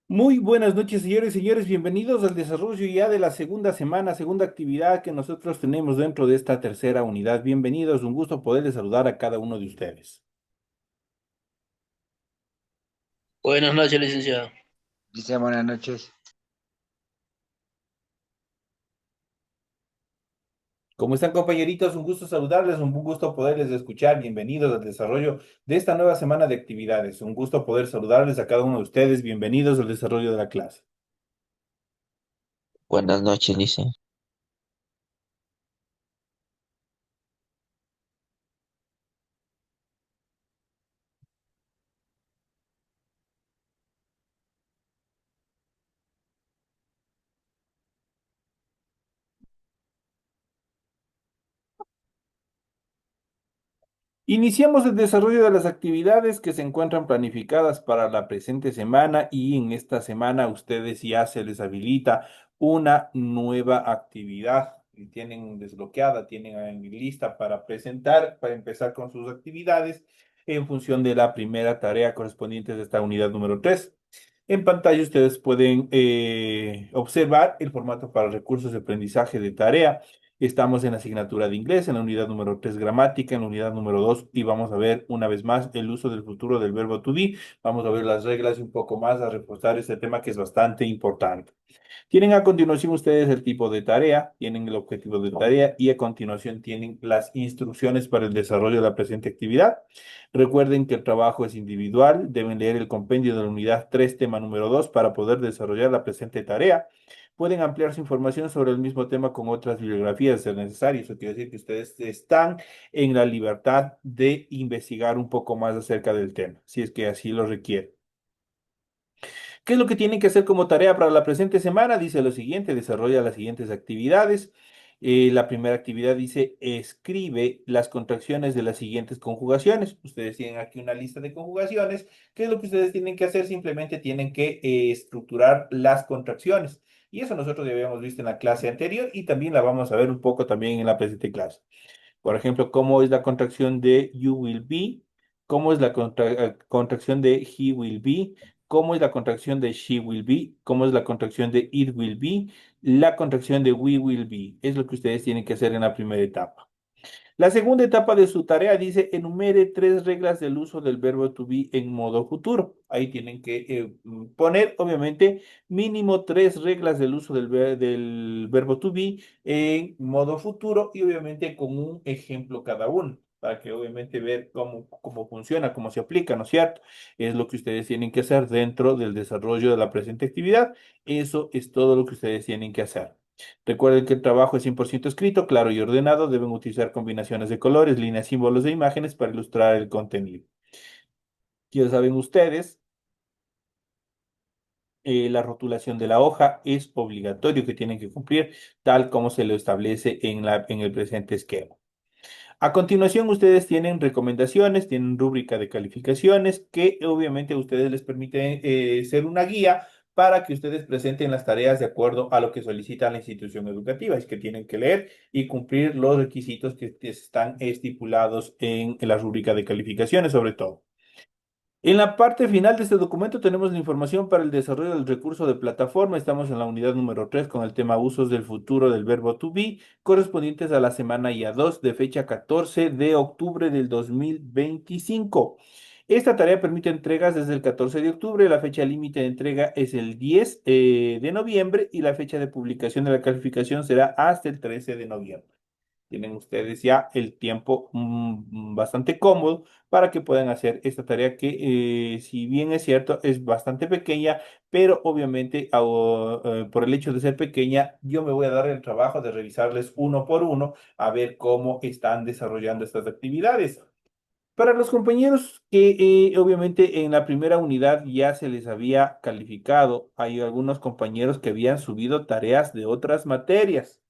Muy buenas noches, señores y señores. Bienvenidos al desarrollo ya de la segunda semana, segunda actividad que nosotros tenemos dentro de esta tercera unidad. Bienvenidos, un gusto poderles saludar a cada uno de ustedes. Buenas noches, licenciado. Dice buenas noches. ¿Cómo están, compañeritos? Un gusto saludarles, un gusto poderles escuchar. Bienvenidos al desarrollo de esta nueva semana de actividades. Un gusto poder saludarles a cada uno de ustedes. Bienvenidos al desarrollo de la clase. Buenas noches, Lice. Iniciamos el desarrollo de las actividades que se encuentran planificadas para la presente semana y en esta semana ustedes ya se les habilita una nueva actividad y tienen desbloqueada, tienen en lista para presentar, para empezar con sus actividades en función de la primera tarea correspondiente de esta unidad número 3. En pantalla ustedes pueden observar el formato para recursos de aprendizaje de tarea. Estamos en la asignatura de inglés, en la unidad número 3 gramática, en la unidad número 2 y vamos a ver una vez más el uso del futuro del verbo to be. Vamos a ver las reglas y un poco más a reforzar este tema que es bastante importante. Tienen a continuación ustedes el tipo de tarea, tienen el objetivo de tarea y a continuación tienen las instrucciones para el desarrollo de la presente actividad. Recuerden que el trabajo es individual, deben leer el compendio de la unidad 3, tema número 2, para poder desarrollar la presente tarea. Pueden ampliar su información sobre el mismo tema con otras bibliografías, de ser necesario. Eso quiere decir que ustedes están en la libertad de investigar un poco más acerca del tema, si es que así lo requieren. ¿Qué es lo que tienen que hacer como tarea para la presente semana? Dice lo siguiente, desarrolla las siguientes actividades. La primera actividad dice, escribe las contracciones de las siguientes conjugaciones. Ustedes tienen aquí una lista de conjugaciones. ¿Qué es lo que ustedes tienen que hacer? Simplemente tienen que estructurar las contracciones. Y eso nosotros ya habíamos visto en la clase anterior y también la vamos a ver un poco también en la presente clase. Por ejemplo, cómo es la contracción de you will be, cómo es la contracción de he will be, cómo es la contracción de she will be, cómo es la contracción de it will be, la contracción de we will be. Es lo que ustedes tienen que hacer en la primera etapa. La segunda etapa de su tarea dice, enumere tres reglas del uso del verbo to be en modo futuro. Ahí tienen que poner, obviamente, mínimo tres reglas del uso del verbo to be en modo futuro y obviamente con un ejemplo cada uno, para que obviamente ver cómo funciona, cómo se aplica, ¿no es cierto? Es lo que ustedes tienen que hacer dentro del desarrollo de la presente actividad. Eso es todo lo que ustedes tienen que hacer. Recuerden que el trabajo es 100% escrito, claro y ordenado. Deben utilizar combinaciones de colores, líneas, símbolos e imágenes para ilustrar el contenido. Ya saben ustedes, la rotulación de la hoja es obligatorio que tienen que cumplir tal como se lo establece en el presente esquema. A continuación, ustedes tienen recomendaciones, tienen rúbrica de calificaciones que obviamente a ustedes les permite ser una guía para que ustedes presenten las tareas de acuerdo a lo que solicita la institución educativa. Es que tienen que leer y cumplir los requisitos que están estipulados en la rúbrica de calificaciones, sobre todo. En la parte final de este documento tenemos la información para el desarrollo del recurso de plataforma. Estamos en la unidad número 3 con el tema usos del futuro del verbo to be, correspondientes a la semana IA2 de fecha 14 de octubre del 2025. Esta tarea permite entregas desde el 14 de octubre, la fecha límite de entrega es el 10 de noviembre y la fecha de publicación de la calificación será hasta el 13 de noviembre. Tienen ustedes ya el tiempo bastante cómodo para que puedan hacer esta tarea que, si bien es cierto, es bastante pequeña, pero obviamente por el hecho de ser pequeña, yo me voy a dar el trabajo de revisarles uno por uno a ver cómo están desarrollando estas actividades. Para los compañeros que obviamente en la primera unidad ya se les había calificado, hay algunos compañeros que habían subido tareas de otras materias.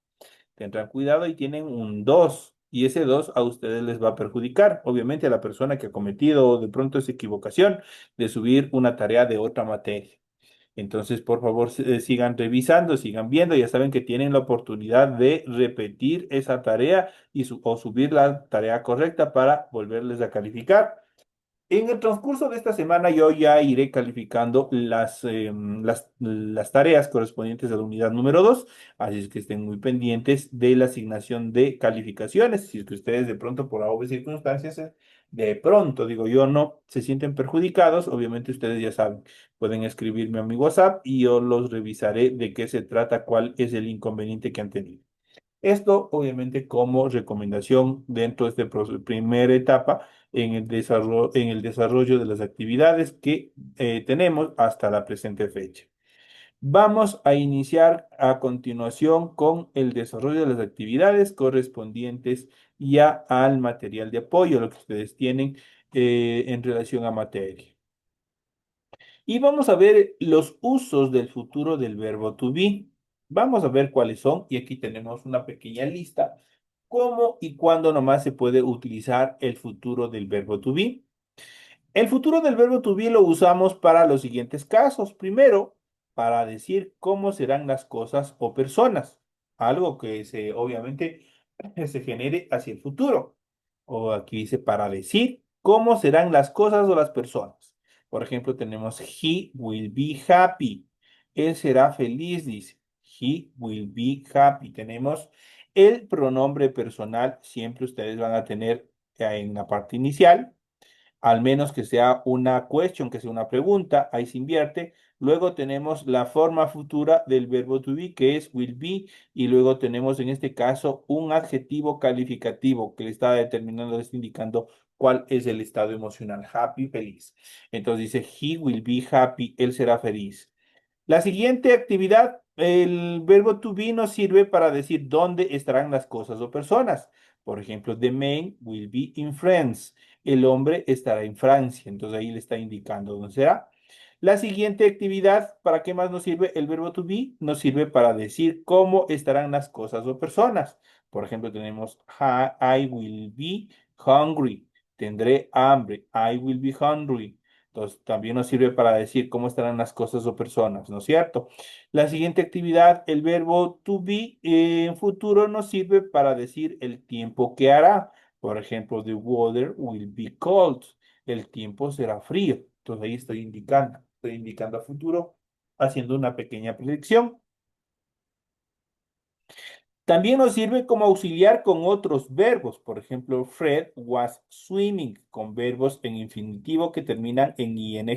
Tendrán cuidado y tienen un 2 y ese 2 a ustedes les va a perjudicar. Obviamente a la persona que ha cometido de pronto esa equivocación de subir una tarea de otra materia. Entonces, por favor, sigan revisando, sigan viendo. Ya saben que tienen la oportunidad de repetir esa tarea o subir la tarea correcta para volverles a calificar. En el transcurso de esta semana yo ya iré calificando las tareas correspondientes a la unidad número 2, así es que estén muy pendientes de la asignación de calificaciones. Si es que ustedes de pronto por obvias circunstancias, de pronto, digo yo, no se sienten perjudicados, obviamente ustedes ya saben, pueden escribirme a mi WhatsApp y yo los revisaré de qué se trata, cuál es el inconveniente que han tenido. Esto, obviamente, como recomendación dentro de esta primera etapa en el desarrollo de las actividades que tenemos hasta la presente fecha. Vamos a iniciar a continuación con el desarrollo de las actividades correspondientes ya al material de apoyo, lo que ustedes tienen en relación a materia. Y vamos a ver los usos del futuro del verbo to be. Vamos a ver cuáles son. Y aquí tenemos una pequeña lista. ¿Cómo y cuándo nomás se puede utilizar el futuro del verbo to be? El futuro del verbo to be lo usamos para los siguientes casos. Primero, para decir cómo serán las cosas o personas. Algo que obviamente se genere hacia el futuro. O aquí dice para decir cómo serán las cosas o las personas. Por ejemplo, tenemos he will be happy. Él será feliz, dice. He will be happy. Tenemos el pronombre personal. Siempre ustedes van a tener en la parte inicial, al menos que sea una question, que sea una pregunta, ahí se invierte. Luego tenemos la forma futura del verbo to be, que es will be, y luego tenemos en este caso un adjetivo calificativo que le está determinando, le está indicando cuál es el estado emocional, happy, feliz. Entonces dice, he will be happy, él será feliz. La siguiente actividad, el verbo to be nos sirve para decir dónde estarán las cosas o personas. Por ejemplo, the man will be in France. El hombre estará en Francia. Entonces ahí le está indicando dónde será. La siguiente actividad, ¿para qué más nos sirve el verbo to be? Nos sirve para decir cómo estarán las cosas o personas. Por ejemplo, tenemos I will be hungry. Tendré hambre. I will be hungry. Entonces, también nos sirve para decir cómo estarán las cosas o personas, ¿no es cierto? La siguiente actividad, el verbo to be en futuro nos sirve para decir el tiempo que hará. Por ejemplo, the weather will be cold. El tiempo será frío. Entonces ahí estoy indicando a futuro, haciendo una pequeña predicción. También nos sirve como auxiliar con otros verbos. Por ejemplo, Fred was swimming, con verbos en infinitivo que terminan en ing.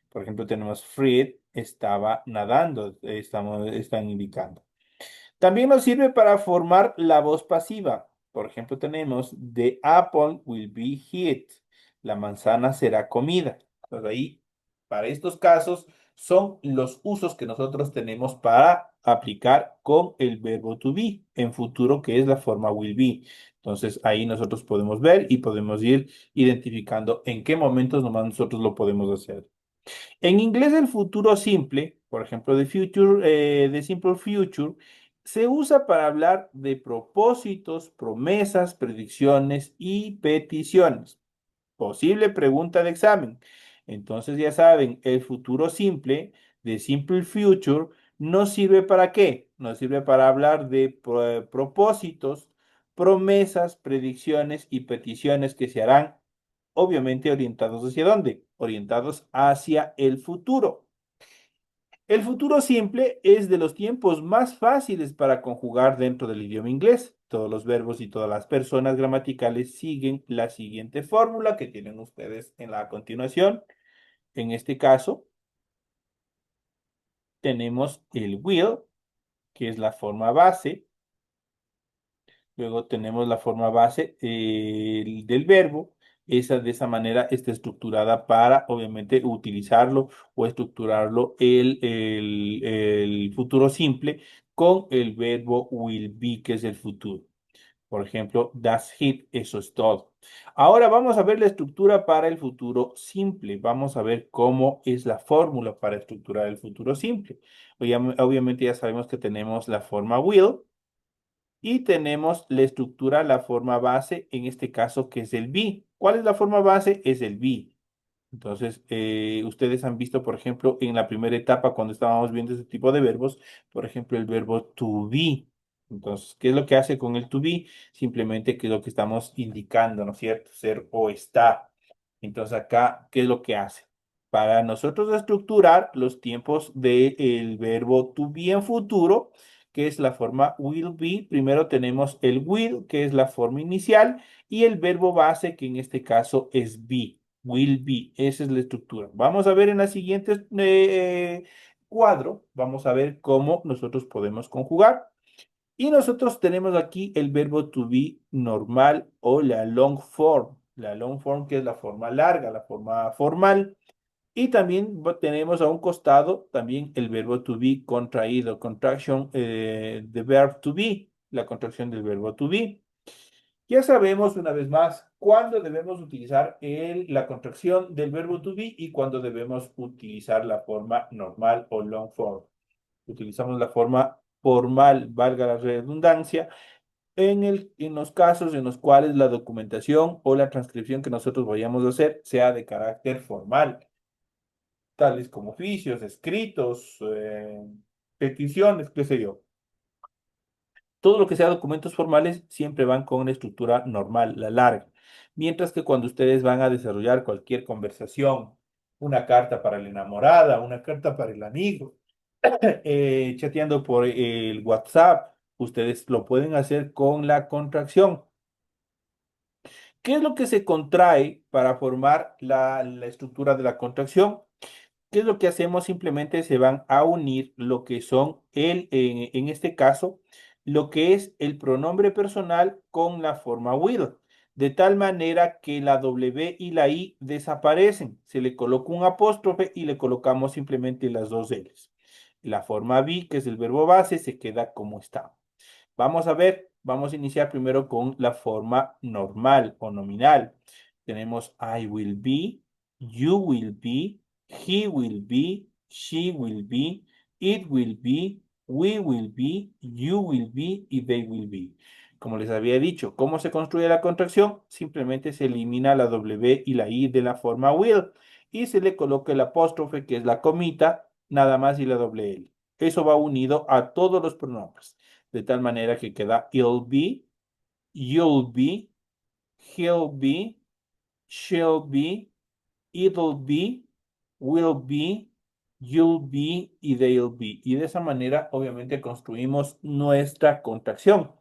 Por ejemplo, tenemos Fred estaba nadando, están indicando. También nos sirve para formar la voz pasiva. Por ejemplo, tenemos the apple will be hit. La manzana será comida. Entonces ahí, para estos casos, son los usos que nosotros tenemos para aplicar con el verbo to be en futuro, que es la forma will be. Entonces ahí nosotros podemos ver y podemos ir identificando en qué momentos nomás nosotros lo podemos hacer. En inglés el futuro simple, por ejemplo, the simple future, se usa para hablar de propósitos, promesas, predicciones y peticiones. Posible pregunta de examen. Entonces ya saben, el futuro simple de simple future nos sirve para qué? Nos sirve para hablar de propósitos, promesas, predicciones y peticiones que se harán, obviamente orientados hacia dónde? Orientados hacia el futuro. El futuro simple es de los tiempos más fáciles para conjugar dentro del idioma inglés. Todos los verbos y todas las personas gramaticales siguen la siguiente fórmula que tienen ustedes en la continuación. En este caso, tenemos el will, que es la forma base. Luego tenemos la forma base del verbo. De esa manera está estructurada para, obviamente, utilizarlo o estructurarlo el futuro simple con el verbo will be, que es el futuro. Por ejemplo, that's it, eso es todo. Ahora vamos a ver la estructura para el futuro simple. Vamos a ver cómo es la fórmula para estructurar el futuro simple. Obviamente ya sabemos que tenemos la forma will y tenemos la estructura, la forma base, en este caso que es el be. ¿Cuál es la forma base? Es el be. Entonces, ustedes han visto, por ejemplo, en la primera etapa, cuando estábamos viendo ese tipo de verbos, por ejemplo, el verbo to be. Entonces, ¿qué es lo que hace con el to be? Simplemente que es lo que estamos indicando, ¿no es cierto? Ser o estar. Entonces acá, ¿qué es lo que hace? Para nosotros estructurar los tiempos del verbo to be en futuro, que es la forma will be, primero tenemos el will, que es la forma inicial, y el verbo base, que en este caso es be, will be. Esa es la estructura. Vamos a ver en la siguiente cuadro, vamos a ver cómo nosotros podemos conjugar. Y nosotros tenemos aquí el verbo to be normal o la long form. La long form que es la forma larga, la forma formal. Y también tenemos a un costado también el verbo to be contraído, contraction de verb to be, la contracción del verbo to be. Ya sabemos una vez más cuándo debemos utilizar la contracción del verbo to be y cuándo debemos utilizar la forma normal o long form. Utilizamos la forma formal, valga la redundancia, en los casos en los cuales la documentación o la transcripción que nosotros vayamos a hacer sea de carácter formal, tales como oficios, escritos, peticiones, qué sé yo. Todo lo que sea documentos formales siempre van con una estructura normal, la larga. Mientras que cuando ustedes van a desarrollar cualquier conversación, una carta para la enamorada, una carta para el amigo, chateando por el WhatsApp, ustedes lo pueden hacer con la contracción. ¿Qué es lo que se contrae para formar la estructura de la contracción? ¿Qué es lo que hacemos? Simplemente se van a unir lo que son en este caso, lo que es el pronombre personal con la forma will, de tal manera que la W y la I desaparecen. Se le coloca un apóstrofe y le colocamos simplemente las dos L's. La forma be, que es el verbo base, se queda como está. Vamos a ver, vamos a iniciar primero con la forma normal o nominal. Tenemos I will be, you will be, he will be, she will be, it will be, we will be, you will be y they will be. Como les había dicho, ¿cómo se construye la contracción? Simplemente se elimina la W y la I de la forma will y se le coloca el apóstrofe, que es la comita, nada más y la doble L. Eso va unido a todos los pronombres de tal manera que queda it'll be, you'll be, he'll be, she'll be, it'll be, will be, you'll be y they'll be. Y de esa manera, obviamente, construimos nuestra contracción.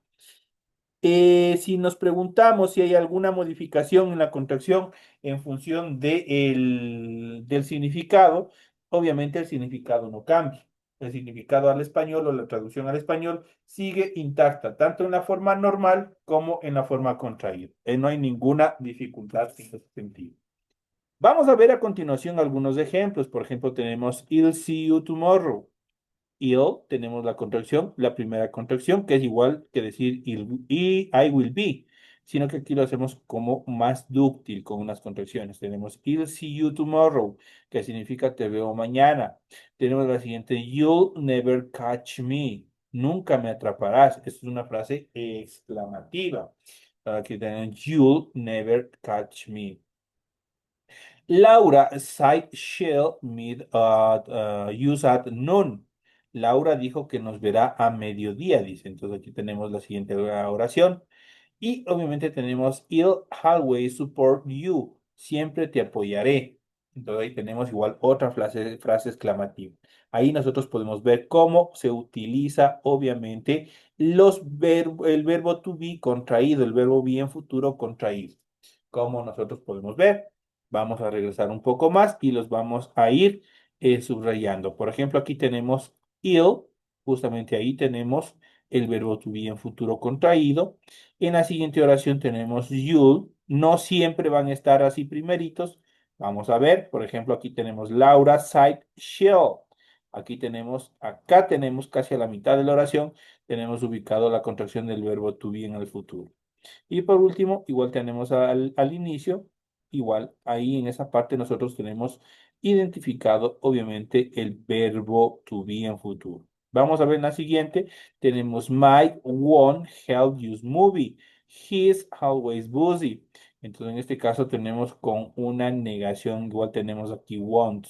Si nos preguntamos si hay alguna modificación en la contracción en función del significado, obviamente el significado no cambia. El significado al español o la traducción al español sigue intacta, tanto en la forma normal como en la forma contraída. No hay ninguna dificultad en ese sentido. Vamos a ver a continuación algunos ejemplos. Por ejemplo, tenemos I'll see you tomorrow. Ill, tenemos la contracción, la primera contracción, que es igual que decir y I will be, sino que aquí lo hacemos como más dúctil, con unas contracciones. Tenemos I'll see you tomorrow, que significa te veo mañana. Tenemos la siguiente, you'll never catch me, nunca me atraparás. Esta es una frase exclamativa. Aquí tenemos you'll never catch me. Laura said she'll meet at use at noon. Laura dijo que nos verá a mediodía, dice. Entonces aquí tenemos la siguiente oración. Y obviamente tenemos I'll always support you. Siempre te apoyaré. Entonces ahí tenemos igual otra frase exclamativa. Ahí nosotros podemos ver cómo se utiliza obviamente el verbo to be contraído, el verbo be en futuro contraído. Como nosotros podemos ver. Vamos a regresar un poco más y los vamos a ir subrayando. Por ejemplo, aquí tenemos ill, justamente ahí tenemos el verbo to be en futuro contraído. En la siguiente oración tenemos you'll, no siempre van a estar así primeritos. Vamos a ver, por ejemplo, aquí tenemos Laura said she'll. Acá tenemos casi a la mitad de la oración, tenemos ubicado la contracción del verbo to be en el futuro. Y por último, igual tenemos al inicio, igual ahí en esa parte nosotros tenemos identificado obviamente el verbo to be en futuro. Vamos a ver en la siguiente, tenemos Mike won't help you movie. He's always busy. Entonces en este caso tenemos con una negación, igual tenemos aquí won't.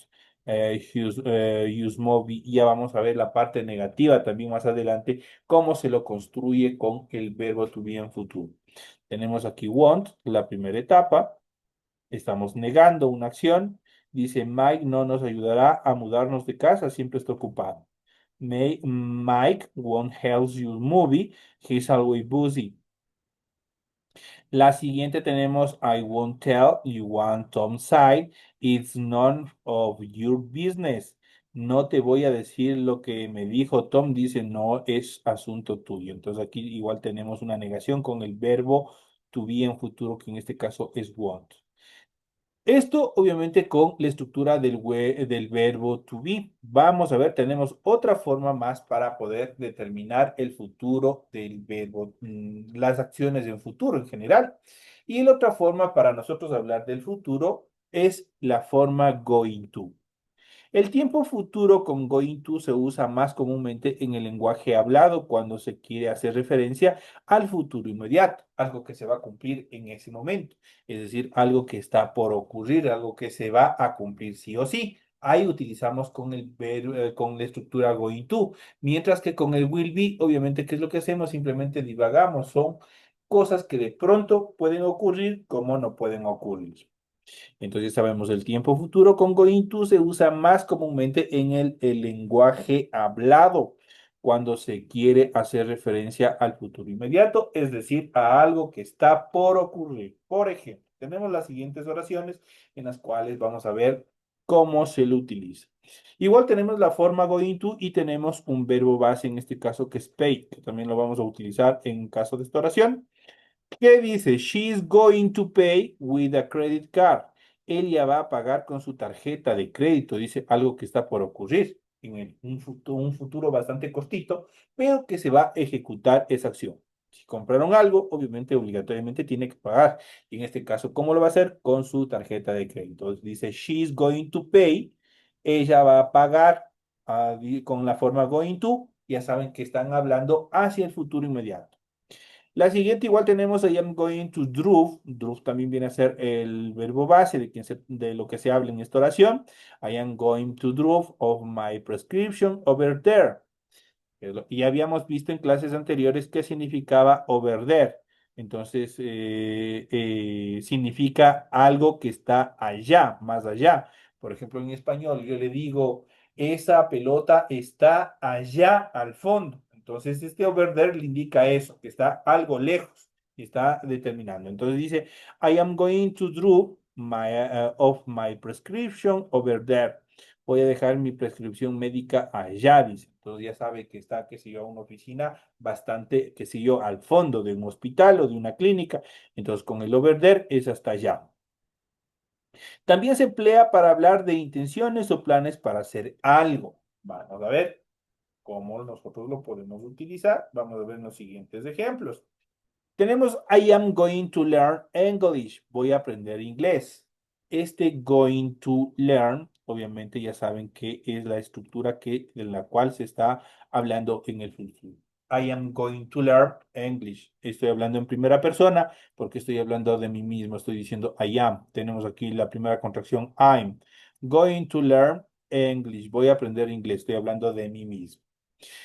Use movie, y ya vamos a ver la parte negativa también más adelante, cómo se lo construye con el verbo to be en futuro. Tenemos aquí want, la primera etapa. Estamos negando una acción. Dice Mike no nos ayudará a mudarnos de casa, siempre está ocupado. Mike won't help you movie, he's always busy. La siguiente tenemos I won't tell you want Tom's side. It's none of your business. No te voy a decir lo que me dijo Tom. Dice no es asunto tuyo. Entonces aquí igual tenemos una negación con el verbo to be en futuro, que en este caso es want. Esto obviamente con la estructura del verbo to be. Vamos a ver, tenemos otra forma más para poder determinar el futuro del verbo, las acciones en futuro en general. Y la otra forma para nosotros hablar del futuro es la forma going to. El tiempo futuro con going to se usa más comúnmente en el lenguaje hablado cuando se quiere hacer referencia al futuro inmediato, algo que se va a cumplir en ese momento, es decir, algo que está por ocurrir, algo que se va a cumplir sí o sí. Ahí utilizamos con la estructura going to, mientras que con el will be, obviamente, ¿qué es lo que hacemos? Simplemente divagamos, son cosas que de pronto pueden ocurrir como no pueden ocurrir. Entonces sabemos el tiempo futuro con going to se usa más comúnmente en el lenguaje hablado cuando se quiere hacer referencia al futuro inmediato, es decir, a algo que está por ocurrir. Por ejemplo, tenemos las siguientes oraciones en las cuales vamos a ver cómo se lo utiliza. Igual tenemos la forma going to y tenemos un verbo base, en este caso que es pay, que también lo vamos a utilizar en caso de esta oración. ¿Qué dice? She's going to pay with a credit card. Ella va a pagar con su tarjeta de crédito. Dice algo que está por ocurrir en un futuro bastante cortito, pero que se va a ejecutar esa acción. Si compraron algo, obviamente, obligatoriamente tiene que pagar. Y en este caso, ¿cómo lo va a hacer? Con su tarjeta de crédito. Entonces, dice, she's going to pay. Ella va a pagar con la forma going to. Ya saben que están hablando hacia el futuro inmediato. La siguiente igual tenemos I am going to drive. Drive también viene a ser el verbo base de lo que se habla en esta oración. I am going to drive of my prescription over there. Y habíamos visto en clases anteriores qué significaba over there. Entonces, significa algo que está allá, más allá. Por ejemplo, en español yo le digo, esa pelota está allá al fondo. Entonces, este over there le indica eso, que está algo lejos y está determinando. Entonces dice, I am going to draw of my prescription over there. Voy a dejar mi prescripción médica allá, dice. Entonces ya sabe que está, qué sé yo, una oficina bastante, qué sé yo, al fondo de un hospital o de una clínica. Entonces con el over there es hasta allá. También se emplea para hablar de intenciones o planes para hacer algo. Vamos a ver cómo nosotros lo podemos utilizar. Vamos a ver los siguientes ejemplos. Tenemos I am going to learn English. Voy a aprender inglés. Este going to learn, obviamente ya saben que es la estructura de la cual se está hablando en el futuro. I am going to learn English. Estoy hablando en primera persona porque estoy hablando de mí mismo. Estoy diciendo I am. Tenemos aquí la primera contracción I'm. Going to learn English. Voy a aprender inglés. Estoy hablando de mí mismo.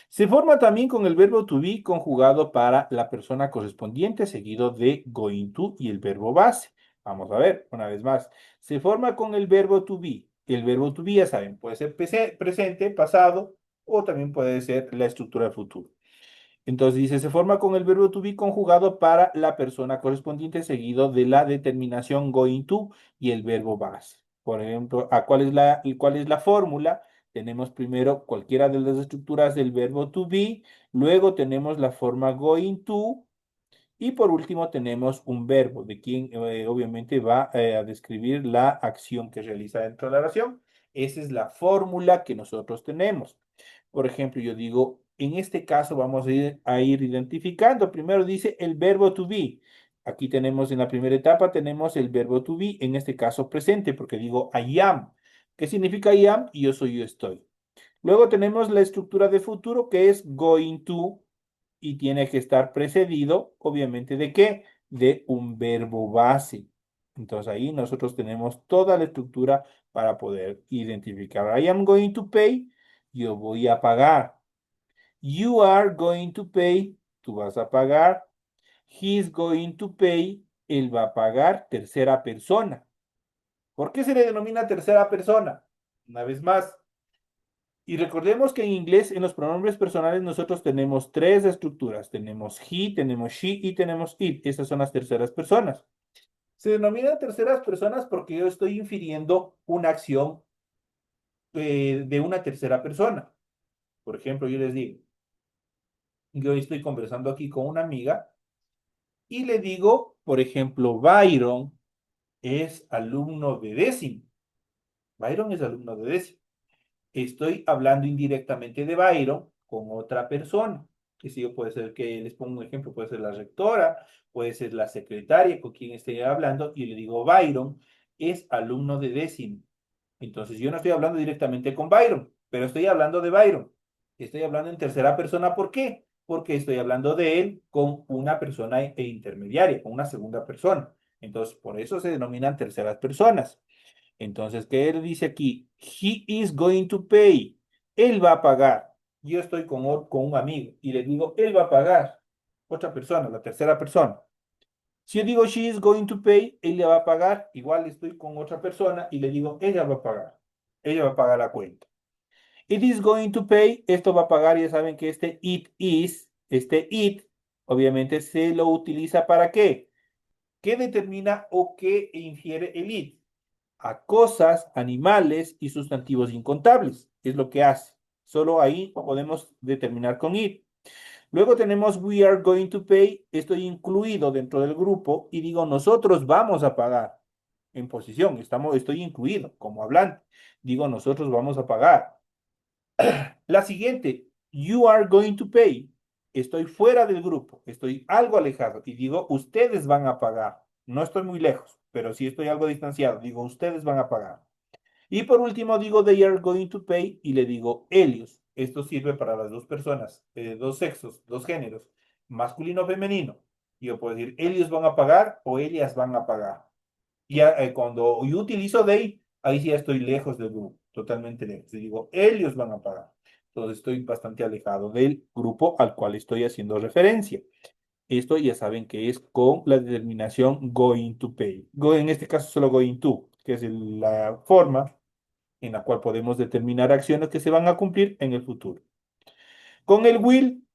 Se forma también con el verbo to be conjugado para la persona correspondiente, seguido de going to y el verbo base. Vamos a ver, una vez más. Se forma con el verbo to be. El verbo to be, ya saben, puede ser presente, pasado o también puede ser la estructura del futuro. Entonces dice, se forma con el verbo to be conjugado para la persona correspondiente, seguido de la determinación going to y el verbo base. Por ejemplo, cuál es la fórmula? Tenemos primero cualquiera de las estructuras del verbo to be, luego tenemos la forma going to y por último tenemos un verbo de quien obviamente va a describir la acción que realiza dentro de la oración. Esa es la fórmula que nosotros tenemos. Por ejemplo, yo digo, en este caso vamos a ir identificando. Primero dice el verbo to be. Aquí tenemos en la primera etapa, tenemos el verbo to be, en este caso presente, porque digo I am. ¿Qué significa I am? Yo soy, yo estoy. Luego tenemos la estructura de futuro que es going to y tiene que estar precedido, obviamente, ¿de qué? De un verbo base. Entonces ahí nosotros tenemos toda la estructura para poder identificar. I am going to pay, yo voy a pagar. You are going to pay, tú vas a pagar. He's going to pay, él va a pagar, tercera persona. ¿Por qué se le denomina tercera persona? Una vez más. Y recordemos que en inglés, en los pronombres personales, nosotros tenemos tres estructuras. Tenemos he, tenemos she y tenemos it. Estas son las terceras personas. Se denominan terceras personas porque yo estoy infiriendo una acción de una tercera persona. Por ejemplo, yo les digo, yo estoy conversando aquí con una amiga y le digo, por ejemplo, Byron es alumno de décimo. Byron es alumno de décimo. Estoy hablando indirectamente de Byron con otra persona. Que si yo puede ser que les pongo un ejemplo, puede ser la rectora, puede ser la secretaria con quien esté hablando y le digo Byron es alumno de décimo. Entonces yo no estoy hablando directamente con Byron, pero estoy hablando de Byron. Estoy hablando en tercera persona. ¿Por qué? Porque estoy hablando de él con una persona intermediaria, con una segunda persona. Entonces, por eso se denominan terceras personas. Entonces, ¿qué él dice aquí? He is going to pay. Él va a pagar. Yo estoy con un amigo y le digo, él va a pagar. Otra persona, la tercera persona. Si yo digo, she is going to pay, él le va a pagar. Igual estoy con otra persona y le digo, ella va a pagar. Ella va a pagar la cuenta. It is going to pay. Esto va a pagar. Ya saben que este it, obviamente se lo utiliza ¿para qué? ¿Qué determina o qué infiere el it? A cosas, animales y sustantivos incontables. Es lo que hace. Solo ahí podemos determinar con it. Luego tenemos we are going to pay. Estoy incluido dentro del grupo y digo nosotros vamos a pagar. En posición, estoy incluido como hablante. Digo nosotros vamos a pagar. La siguiente, you are going to pay. Estoy fuera del grupo, estoy algo alejado y digo ustedes van a pagar. No estoy muy lejos, pero sí estoy algo distanciado. Digo ustedes van a pagar. Y por último digo they are going to pay y le digo ellos. Esto sirve para las dos personas, dos sexos, dos géneros, masculino o femenino. Yo puedo decir ellos van a pagar o ellas van a pagar. Y ya, cuando yo utilizo they, ahí sí ya estoy lejos del grupo, totalmente lejos. Y digo ellos van a pagar. Entonces estoy bastante alejado del grupo al cual estoy haciendo referencia. Esto ya saben que es con la determinación going to pay. En este caso solo going to, que es la forma en la cual podemos determinar acciones que se van a cumplir en el futuro. Con el will,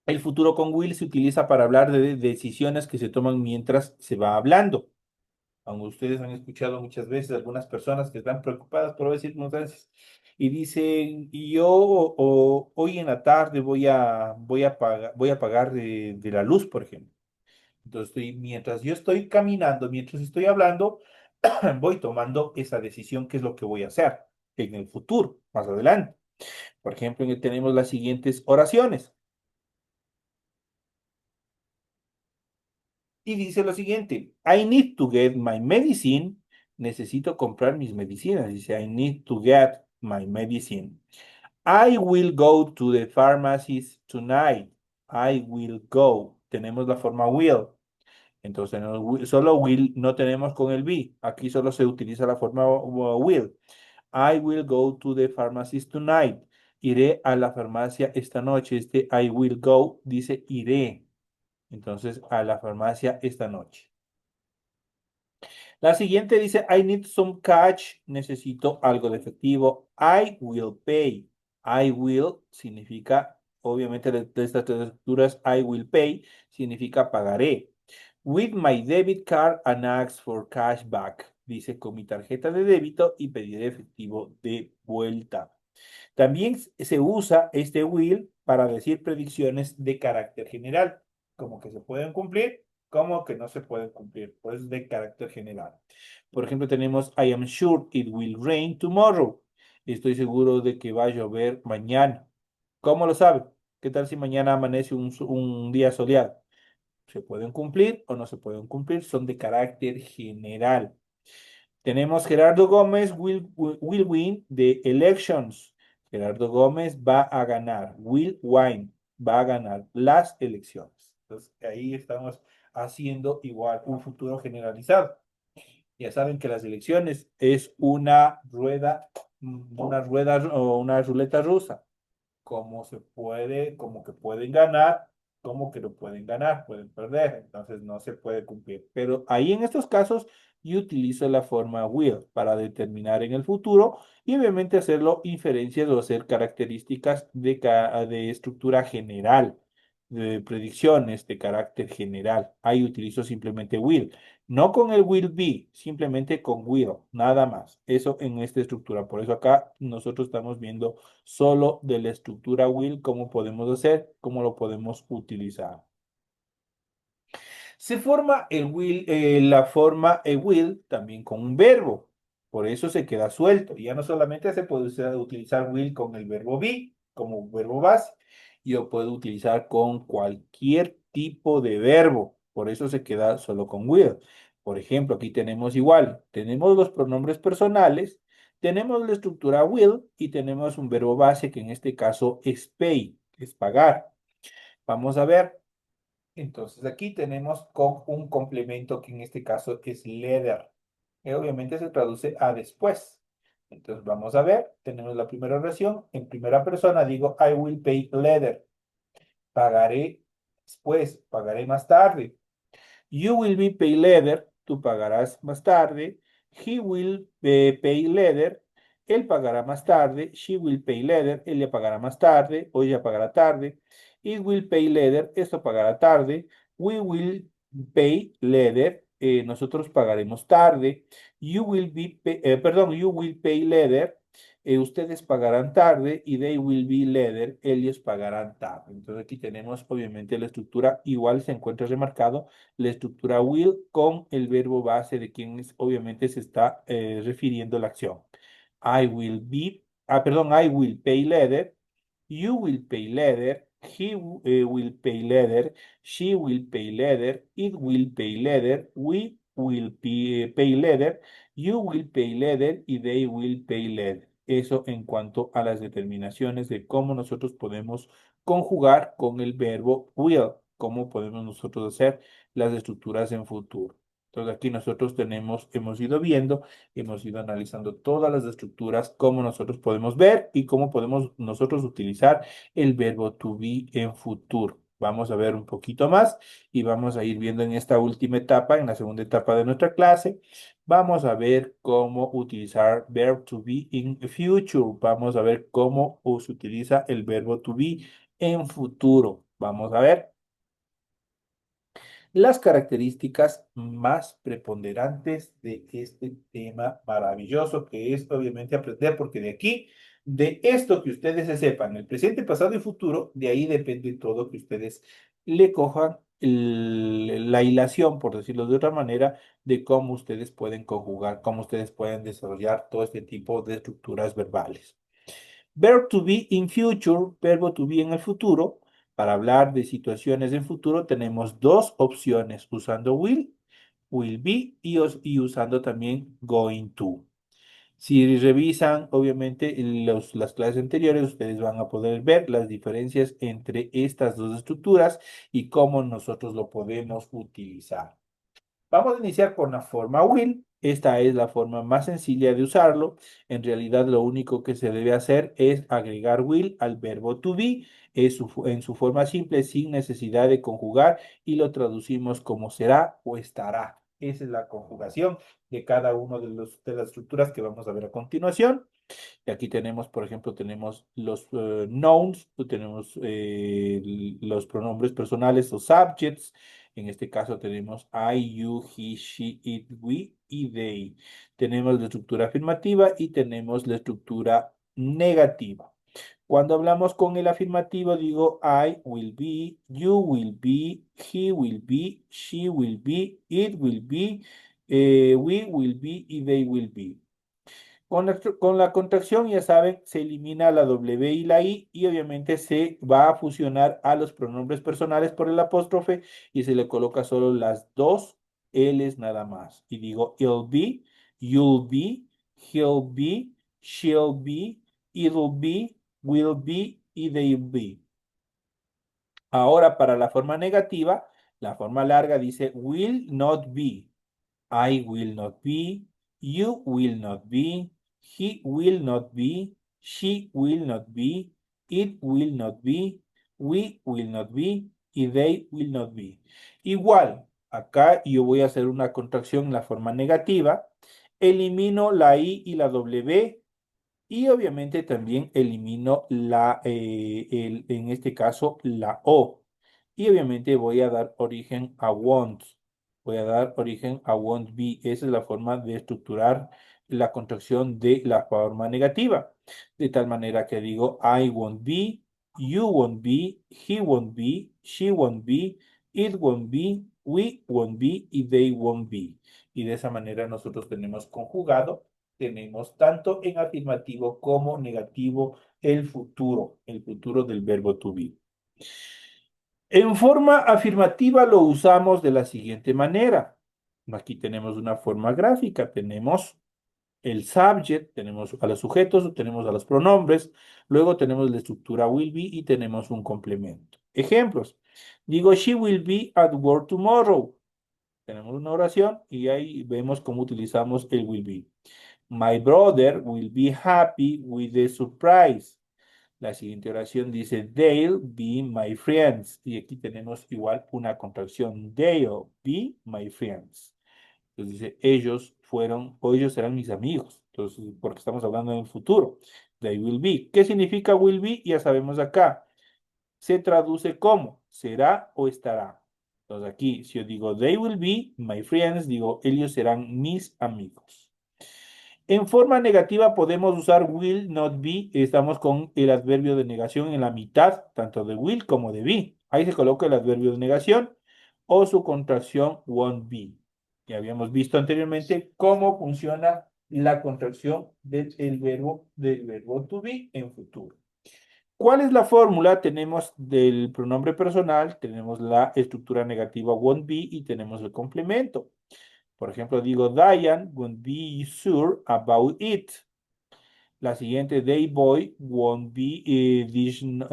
el futuro con will se utiliza para hablar de decisiones que se toman mientras se va hablando. Aunque ustedes han escuchado muchas veces algunas personas que están preocupadas por circunstancias y dicen, y yo hoy en la tarde voy a pagar de la luz, por ejemplo. Entonces, mientras yo estoy caminando, mientras estoy hablando, voy tomando esa decisión, qué es lo que voy a hacer en el futuro, más adelante. Por ejemplo, tenemos las siguientes oraciones. Y dice lo siguiente, I need to get my medicine. Necesito comprar mis medicinas. Dice, I need to get my medicine. I will go to the pharmacist tonight. I will go. Tenemos la forma will. Entonces, solo will no tenemos con el be. Aquí solo se utiliza la forma will. I will go to the pharmacist tonight. Iré a la farmacia esta noche. Este I will go dice iré. Entonces, a la farmacia esta noche. La siguiente dice, I need some cash. Necesito algo de efectivo. I will pay. I will significa, obviamente, de estas tres estructuras, I will pay significa pagaré. With my debit card and ask for cash back. Dice con mi tarjeta de débito y pediré efectivo de vuelta. También se usa este will para decir predicciones de carácter general, como que se pueden cumplir, como que no se pueden cumplir, pues de carácter general. Por ejemplo, tenemos I am sure it will rain tomorrow. Estoy seguro de que va a llover mañana. ¿Cómo lo sabe? ¿Qué tal si mañana amanece un día soleado? ¿Se pueden cumplir o no se pueden cumplir? Son de carácter general. Tenemos Gerardo Gómez will win the elections. Gerardo Gómez va a ganar. Will win va a ganar las elecciones. Entonces, ahí estamos haciendo igual un futuro generalizado. Ya saben que las elecciones es una rueda o una ruleta rusa. Como que pueden ganar ¿Cómo que lo pueden ganar? Pueden perder, entonces no se puede cumplir. Pero ahí en estos casos yo utilizo la forma will para determinar en el futuro y obviamente hacerlo inferencias o hacer características de estructura general, de predicciones de carácter general. Ahí utilizo simplemente will. No con el will be, simplemente con will, nada más. Eso en esta estructura. Por eso acá nosotros estamos viendo solo de la estructura will, cómo podemos hacer, cómo lo podemos utilizar. Se forma la forma will también con un verbo. Por eso se queda suelto. Ya no solamente se puede utilizar will con el verbo be como verbo base. Yo puedo utilizar con cualquier tipo de verbo. Por eso se queda solo con will. Por ejemplo, aquí tenemos igual. Tenemos los pronombres personales. Tenemos la estructura will y tenemos un verbo base que en este caso es pay, es pagar. Vamos a ver. Entonces aquí tenemos con un complemento que en este caso es leather. Que obviamente se traduce a después. Entonces vamos a ver, tenemos la primera oración. En primera persona digo, I will pay later. Pagaré después, pagaré más tarde. You will be pay later, tú pagarás más tarde. He will pay later, él pagará más tarde. She will pay later, él le pagará más tarde o ella pagará tarde. It will pay later, esto pagará tarde. We will pay later, nosotros pagaremos tarde. You will pay later, ustedes pagarán tarde y they will be later, ellos pagarán tarde. Entonces aquí tenemos obviamente la estructura, igual se encuentra remarcado la estructura will con el verbo base de quien obviamente se está refiriendo la acción. I will pay later. You will pay later. He will pay later. She will pay later. It will pay later. We will pay later. You will pay later y they will pay later. Eso en cuanto a las determinaciones de cómo nosotros podemos conjugar con el verbo will, cómo podemos nosotros hacer las estructuras en futuro. Entonces aquí nosotros hemos ido viendo, hemos ido analizando todas las estructuras, cómo nosotros podemos ver y cómo podemos nosotros utilizar el verbo to be en futuro. Vamos a ver un poquito más y vamos a ir viendo en esta última etapa, en la segunda etapa de nuestra clase, vamos a ver cómo utilizar verb to be in future. Vamos a ver cómo se utiliza el verbo to be en futuro. Vamos a ver las características más preponderantes de este tema maravilloso que es obviamente aprender, porque de aquí, de esto que ustedes se sepan, el presente, pasado y futuro, de ahí depende todo que ustedes le cojan la hilación, por decirlo de otra manera, de cómo ustedes pueden conjugar, cómo ustedes pueden desarrollar todo este tipo de estructuras verbales. Verb to be in future, verbo to be en el futuro. Para hablar de situaciones en futuro tenemos dos opciones, usando will be y usando también going to. Si revisan, obviamente, las clases anteriores, ustedes van a poder ver las diferencias entre estas dos estructuras y cómo nosotros lo podemos utilizar. Vamos a iniciar con la forma will. Esta es la forma más sencilla de usarlo. En realidad, lo único que se debe hacer es agregar will al verbo to be en su forma simple, sin necesidad de conjugar, y lo traducimos como será o estará. Esa es la conjugación de cada uno de las estructuras que vamos a ver a continuación. Y aquí tenemos, por ejemplo, tenemos los nouns, tenemos los pronombres personales o subjects. En este caso tenemos I, you, he, she, it, we y they. Tenemos la estructura afirmativa y tenemos la estructura negativa. Cuando hablamos con el afirmativo, digo I will be, you will be, he will be, she will be, it will be, we will be y they will be. Con la contracción, ya saben, se elimina la W y la I y obviamente se va a fusionar a los pronombres personales por el apóstrofe y se le coloca solo las dos L's nada más. Y digo, it'll be, you'll be, he'll be, she'll be, it'll be, will be y they'll be. Ahora para la forma negativa, la forma larga dice will not be. I will not be, you will not be, he will not be, she will not be, it will not be, we will not be, y they will not be. Igual, acá yo voy a hacer una contracción en la forma negativa. Elimino la I y la W y obviamente también elimino en este caso, la O. Y obviamente voy a dar origen a won't. Voy a dar origen a won't be. Esa es la forma de estructurar la contracción de la forma negativa. De tal manera que digo, I won't be, you won't be, he won't be, she won't be, it won't be, we won't be y they won't be. Y de esa manera nosotros tenemos conjugado, tenemos tanto en afirmativo como negativo el futuro del verbo to be. En forma afirmativa lo usamos de la siguiente manera. Aquí tenemos una forma gráfica, tenemos el subject, tenemos a los sujetos, tenemos a los pronombres, luego tenemos la estructura will be y tenemos un complemento. Ejemplos. Digo, she will be at work tomorrow. Tenemos una oración y ahí vemos cómo utilizamos el will be. My brother will be happy with the surprise. La siguiente oración dice, they'll be my friends. Y aquí tenemos igual una contracción, they'll be my friends. Entonces dice, ellos fueron o ellos serán mis amigos. Entonces, porque estamos hablando en el futuro. They will be. ¿Qué significa will be? Ya sabemos acá. Se traduce como será o estará. Entonces aquí, si yo digo they will be my friends, digo ellos serán mis amigos. En forma negativa podemos usar will not be. Estamos con el adverbio de negación en la mitad, tanto de will como de be. Ahí se coloca el adverbio de negación o su contracción won't be. Ya habíamos visto anteriormente cómo funciona la contracción del verbo to be en futuro. ¿Cuál es la fórmula? Tenemos del pronombre personal, tenemos la estructura negativa won't be y tenemos el complemento. Por ejemplo, digo, Diane won't be sure about it. La siguiente, they boy won't be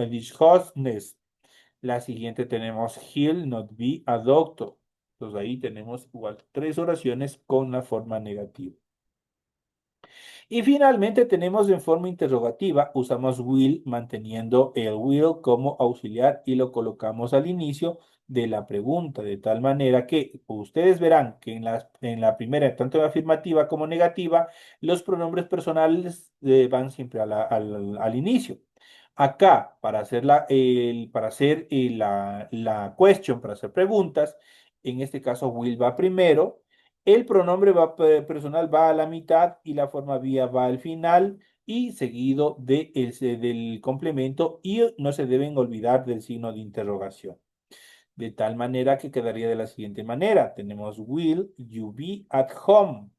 dishonest. La siguiente tenemos, he'll not be a doctor. Entonces ahí tenemos igual tres oraciones con la forma negativa. Y finalmente tenemos en forma interrogativa, usamos will manteniendo el will como auxiliar y lo colocamos al inicio de la pregunta, de tal manera que ustedes verán que en la primera, tanto en afirmativa como negativa, los pronombres personales van siempre al inicio. Acá, para hacer la question, para hacer preguntas, en este caso will va primero, el pronombre personal va a la mitad y la forma vía va al final y seguido del complemento y no se deben olvidar del signo de interrogación. De tal manera que quedaría de la siguiente manera. Tenemos will you be at home?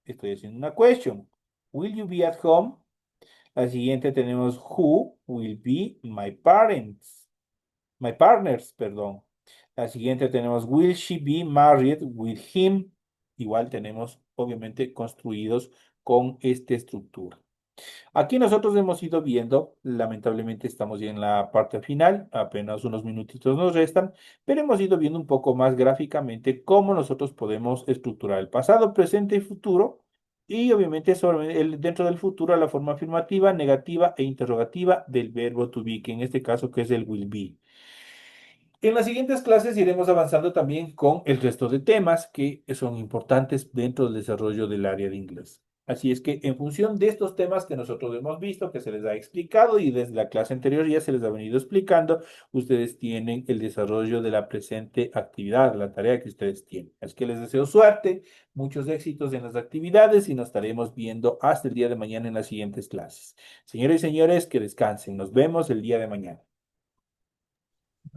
Estoy haciendo una question. Will you be at home? La siguiente tenemos who will be my parents? My partners, perdón. La siguiente tenemos will she be married with him? Igual tenemos obviamente construidos con esta estructura. Aquí nosotros hemos ido viendo, lamentablemente estamos ya en la parte final, apenas unos minutitos nos restan, pero hemos ido viendo un poco más gráficamente cómo nosotros podemos estructurar el pasado, presente y futuro, y obviamente dentro del futuro la forma afirmativa, negativa e interrogativa del verbo to be, que en este caso que es el will be. En las siguientes clases iremos avanzando también con el resto de temas que son importantes dentro del desarrollo del área de inglés. Así es que en función de estos temas que nosotros hemos visto, que se les ha explicado y desde la clase anterior ya se les ha venido explicando, ustedes tienen el desarrollo de la presente actividad, la tarea que ustedes tienen. Es que les deseo suerte, muchos éxitos en las actividades y nos estaremos viendo hasta el día de mañana en las siguientes clases. Señores y señores, que descansen. Nos vemos el día de mañana.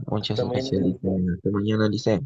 Muchas También gracias, Lice. Hasta mañana, Lice.